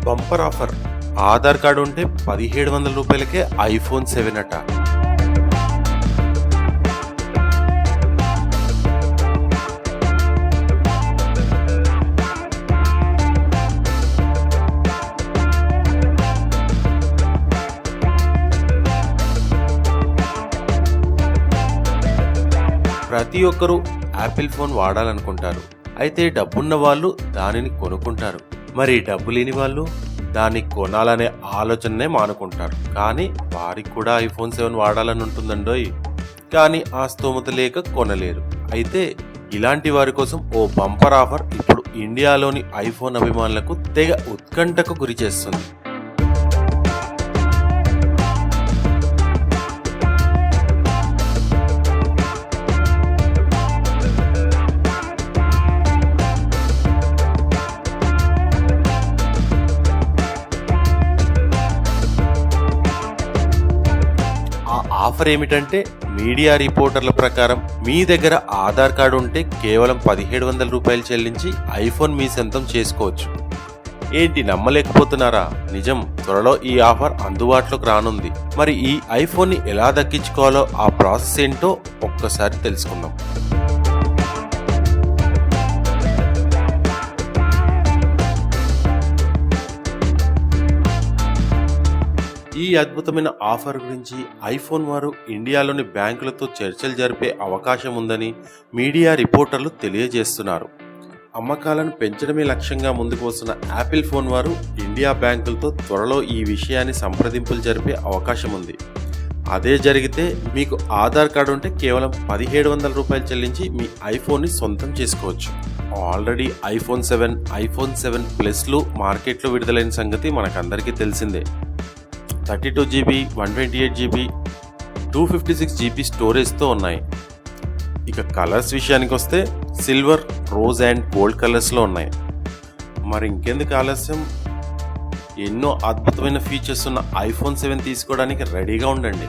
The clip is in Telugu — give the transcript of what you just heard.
Bumper offer. ఆధార్ కార్డు ఉంటే 1700 రూపాయలకే ఐఫోన్ 7 అట. ప్రతి ఒక్కరూ యాపిల్ ఫోన్ వాడాలనుకుంటారు. అయితే డబ్బున్న వాళ్ళు దానిని కొనుక్కుంటారు. మరి డబ్బు లేని వాళ్ళు దాన్ని కొనాలనే ఆలోచననే మానుకుంటారు. కానీ వారికి కూడా ఐఫోన్ 7 వాడాలని ఉంటుందండోయ్. కానీ ఆ స్తోమత లేక కొనలేరు. అయితే ఇలాంటి వారి కోసం ఓ బంపర్ ఆఫర్ ఇప్పుడు ఇండియాలోని ఐఫోన్ అభిమానులకు తెగ ఉత్కంఠకు గురి చేస్తుంది. ఆఫర్ ఏమిటంటే, మీడియా రిపోర్టర్ల ప్రకారం మీ దగ్గర ఆధార్ కార్డు ఉంటే కేవలం 1700 రూపాయలు చెల్లించి ఐఫోన్ మీ సొంతం చేసుకోవచ్చు. ఏంటి నమ్మలేకపోతున్నారా? నిజం, త్వరలో ఈ ఆఫర్ అందుబాటులోకి రానుంది. మరి ఈ ఐఫోన్ని ఎలా దక్కించుకోవాలో ఆ ప్రాసెస్ ఏంటో ఒక్కసారి తెలుసుకుందాం. ఈ అద్భుతమైన ఆఫర్ గురించి ఐఫోన్ వారు ఇండియాలోని బ్యాంకులతో చర్చలు జరిపే అవకాశం ఉందని మీడియా రిపోర్టర్లు తెలియజేస్తున్నారు. అమ్మకాలను పెంచడమే లక్ష్యంగా ముందుకు వస్తున్న యాపిల్ ఫోన్ వారు ఇండియా బ్యాంకులతో త్వరలో ఈ విషయాన్ని సంప్రదింపులు జరిపే అవకాశం ఉంది. అదే జరిగితే మీకు ఆధార్ కార్డు ఉంటే కేవలం 1700 రూపాయలు చెల్లించి మీ ఐఫోన్ని సొంతం చేసుకోవచ్చు. ఆల్రెడీ ఐఫోన్ 7, ఐఫోన్ 7 ప్లస్లు మార్కెట్లో విడుదలైన సంగతి మనకందరికీ తెలిసిందే. 32GB, 128GB, 256GB స్టోరేజ్తో ఉన్నాయి. ఇక కలర్స్ విషయానికి వస్తే సిల్వర్, రోజ్ అండ్ గోల్డ్ కలర్స్లో ఉన్నాయి. మరి ఇంకెందుకు ఆలస్యం, ఎన్నో అద్భుతమైన ఫీచర్స్ ఉన్న ఐఫోన్ 7 తీసుకోవడానికి రెడీగా ఉండండి.